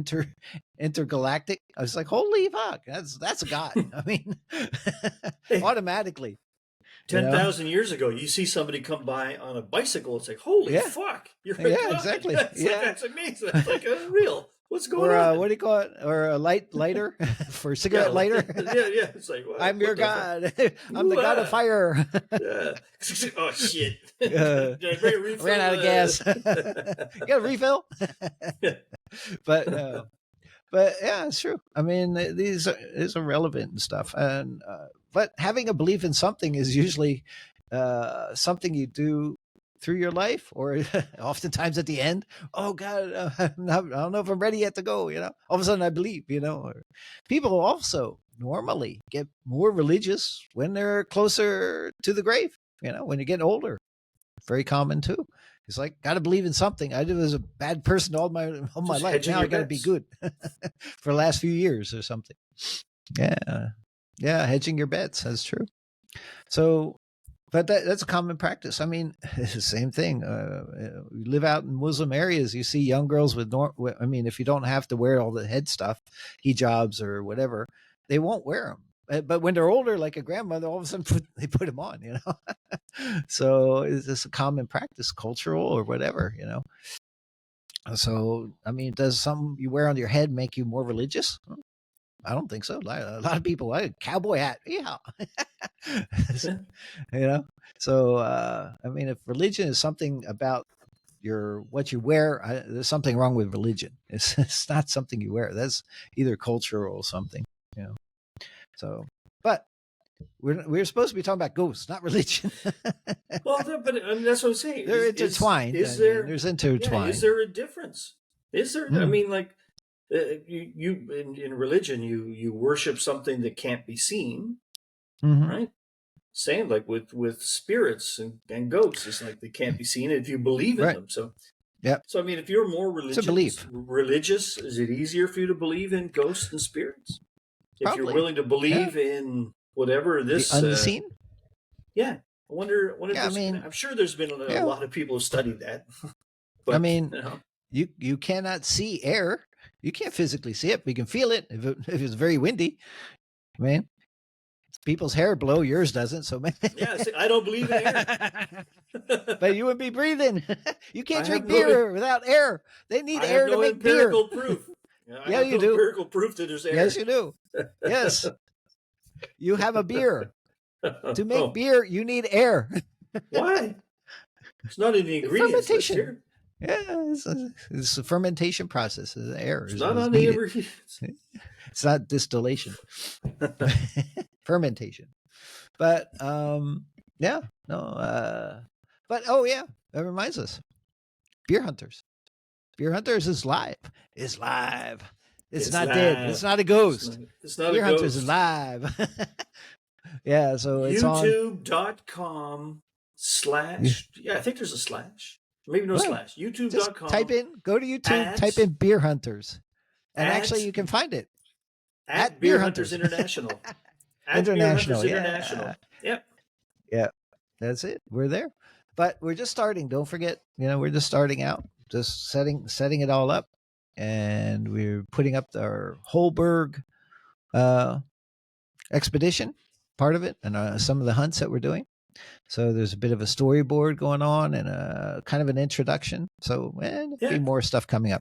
intergalactic, I was like, holy fuck, that's a god. I mean, Hey, automatically, you know. 10,000 years ago, you see somebody come by on a bicycle. It's like, holy Yeah, fuck, you're a yeah, god. exactly. It's like, Yeah. that's amazing. It's like unreal. What's going Or on? what do you call it? Or a lighter for Yeah, cigarette lighter. yeah. It's like, I'm your what the fuck? god. I'm the Ooh, god of ah, fire. yeah. Oh, shit. uh, Did I bring a ran refill? out of gas. You got a refill? but but yeah, it's true. I mean, these are relevant and stuff. And but having a belief in something is usually something you do through your life, or oftentimes at the end. Oh God, I don't know if I'm ready yet to go. All of a sudden I believe. Or people also normally get more religious when they're closer to the grave. When you get older, very common too. It's like, got to believe in something. I was a bad person all my Just life. hedging Now I your got to be bets. good for the last few years or something. Yeah, yeah, hedging your bets. That's true. So, but that's a common practice. I mean, it's the same thing. You live out in Muslim areas, you see young girls I mean, if you don't have to wear all the head stuff, hijabs or whatever, they won't wear them. But when they're older, like a grandmother, all of a sudden they put them on. So it's just a common practice, cultural or whatever. So, I mean, does something you wear on your head make you more religious? I don't think so. A lot of people like cowboy hat. Yeah. Yeah. You know? So, I mean, if religion is something about what you wear, there's something wrong with religion. It's not something you wear. That's either cultural or something, you know. So, but we're supposed to be talking about ghosts, not religion. Well, but I mean, that's what I'm saying. They're intertwined. Is I mean, there? there's Yeah, is intertwined. there a difference? Is there? I Mm. mean, like you in religion, you worship something that can't be seen, Mm-hmm. right? Same like with spirits and ghosts. It's like they can't be seen if you believe in Right. them. So Yep. I mean, if you're more It's a belief. religious, is it easier for you to believe in ghosts and spirits? If you're Probably. willing to Yeah. believe in whatever The this, unseen. yeah. I wonder if Yeah. I there's. mean, I'm sure there's been a yeah. lot of people who studied that, I but mean, you cannot see air. You can't physically see it, but you can feel it if it's very windy. I mean, people's hair blow, yours doesn't. So, yeah. See, I don't believe in air. but you would be breathing. You can't I drink have no. beer without air. They need I have air to no make beer. empirical proof. I Yeah, have you no do. empirical proof that there's air. Yes, you do. Yes, you have a beer. To make beer, you need air. Why? It's not in the ingredients list here. Yeah, it's a fermentation process. The air It's is not on needed. the ingredients. It's not distillation. Fermentation. But yeah, no. But oh yeah, that reminds us. Beer Hunters. Beer Hunters is live. It's live. It's not live. Dead. It's not a ghost. It's not Beer a ghost. Hunters is live. Yeah, so it's YouTube.com/ yeah, I think there's a slash. Maybe no slash. YouTube.com. Type in, go to YouTube, type in Beer Hunters. And actually you can find it. At Beer Hunters International. At International. Beer Hunters International. Yep. Yeah. That's it. We're there. But we're just starting. Don't forget, we're just starting out. Just setting it all up. And we're putting up our Holberg expedition, part of it, and some of the hunts that we're doing. So there's a bit of a storyboard going on and a kind of an introduction. So there'll be more stuff coming up.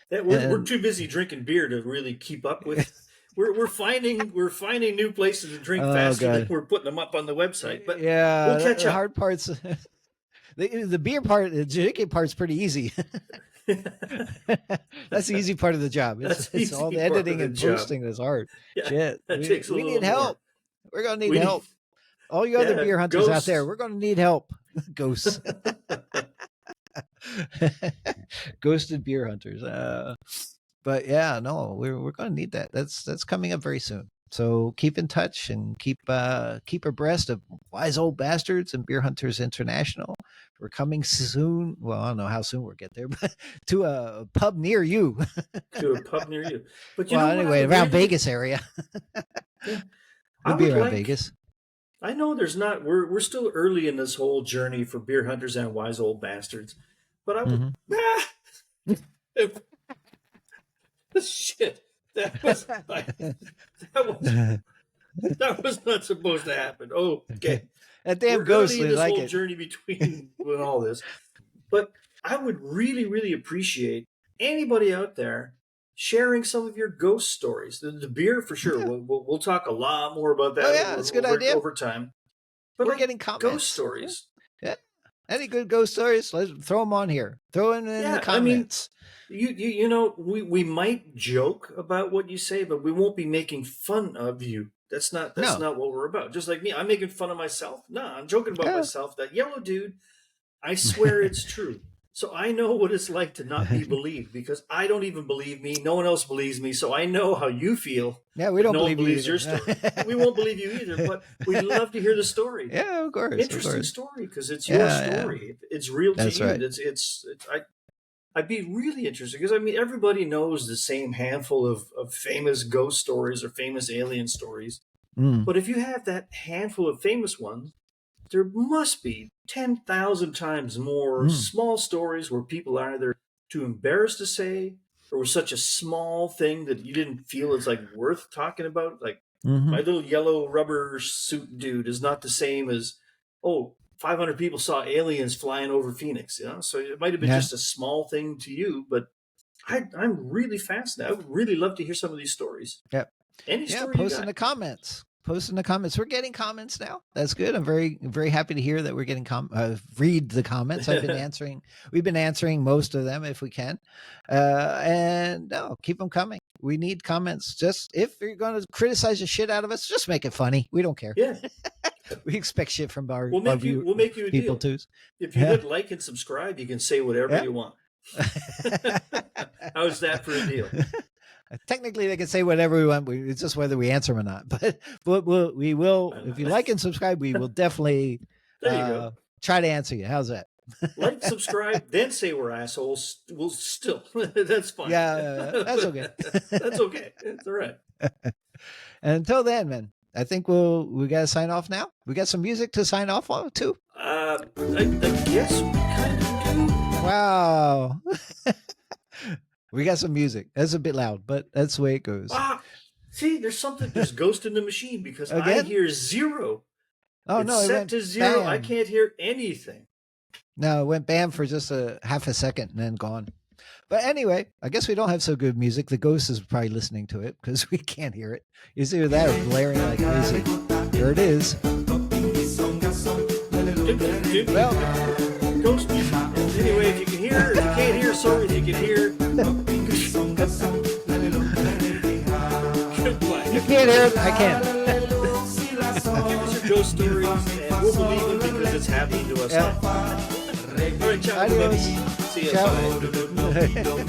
Yeah, we're too busy drinking beer to really keep up with. We're finding new places to drink faster than we're putting them up on the website. But yeah, we'll catch up. The hard parts, the beer part, the drinking part's pretty easy. That's the easy part of the job. It's all the editing and posting that's hard. Yeah, shit, we need help. We're gonna need help. All you other beer hunters out there, we're gonna need help. Ghosts. Ghosted beer hunters. But yeah, no, we're gonna need that. That's coming up very soon. So keep in touch and keep abreast of Wise Old Bastards and Beer Hunters International. We're coming soon. Well, I don't know how soon we'll get there, but to a pub near you. To a pub near you. But anyway, around Vegas area. Yeah. We'll be around Vegas. I know there's not. We're still early in this whole journey for Beer Hunters and Wise Old Bastards, but I would. Shit. That was not supposed to happen. Oh, okay. That damn ghost this like whole it. journey between all this. But I would really, really appreciate anybody out there sharing some of your ghost stories. The beer for sure. Yeah. We'll talk a lot more about that. Oh yeah, that's a good idea. Over time. But we're getting comments. Ghost stories. Yeah. Any good ghost stories? Let's throw them on here. Throw them in the comments. I mean, we might joke about what you say, but we won't be making fun of you. That's not what we're about. Just like me, I'm making fun of myself. No, I'm joking about myself. That yellow dude, I swear it's true. So I know what it's like to not be believed because I don't even believe me. No one else believes me. So I know how you feel. Yeah, we don't believe believes your story. We won't believe you either, but we'd love to hear the story. Yeah, of course. Interesting story because it's your story. Yeah. It's real to you. Right. I'd be really interested because I mean everybody knows the same handful of famous ghost stories or famous alien stories. But if you have that handful of famous ones, there must be 10,000 times more small stories where people are either too embarrassed to say or was such a small thing that you didn't feel it's like worth talking about. Like my little yellow rubber suit dude is not the same as, 500 people saw aliens flying over Phoenix. So it might have been just a small thing to you, but I'm really fascinated. I would really love to hear some of these stories. Yep. Any story post in the comments. Post in the comments. We're getting comments now. That's good. I'm very, very happy to hear that we're getting read the comments. I've been answering. We've been answering most of them if we can. And no, keep them coming. We need comments. Just if you're going to criticize the shit out of us, just make it funny. We don't care. Yeah. We expect shit from our we'll make you a people deal. too. If you hit like and subscribe, you can say whatever you want. How's that for a deal? Technically, they can say whatever we want. It's just whether we answer them or not. But we will. If you like and subscribe, we will definitely try to answer you. How's that? Like, subscribe, then say we're assholes. We'll still. That's fine. Yeah, that's okay. That's okay. It's all right. And until then, man, I think we got to sign off now. We got some music to sign off on too. I guess we kind of do. Wow. We got some music. That's a bit loud, but that's the way it goes. See, there's ghost in the machine because I hear zero. Oh, it's no, it set went to zero. bam. I can't hear anything. No, it went bam for just a half a second and then gone. But anyway, I guess we don't have so good music. The ghost is probably listening to it because we can't hear it. It's either that or blaring like crazy. Here it is. Well, ghost music. Anyway, if you can hear, if you can't hear, sorry. If you can hear, you can't hear it. I can. Give us your ghost stories, and we'll believe them because it's happening to us now. All right, ciao, Adios. See you. Ciao. Bye.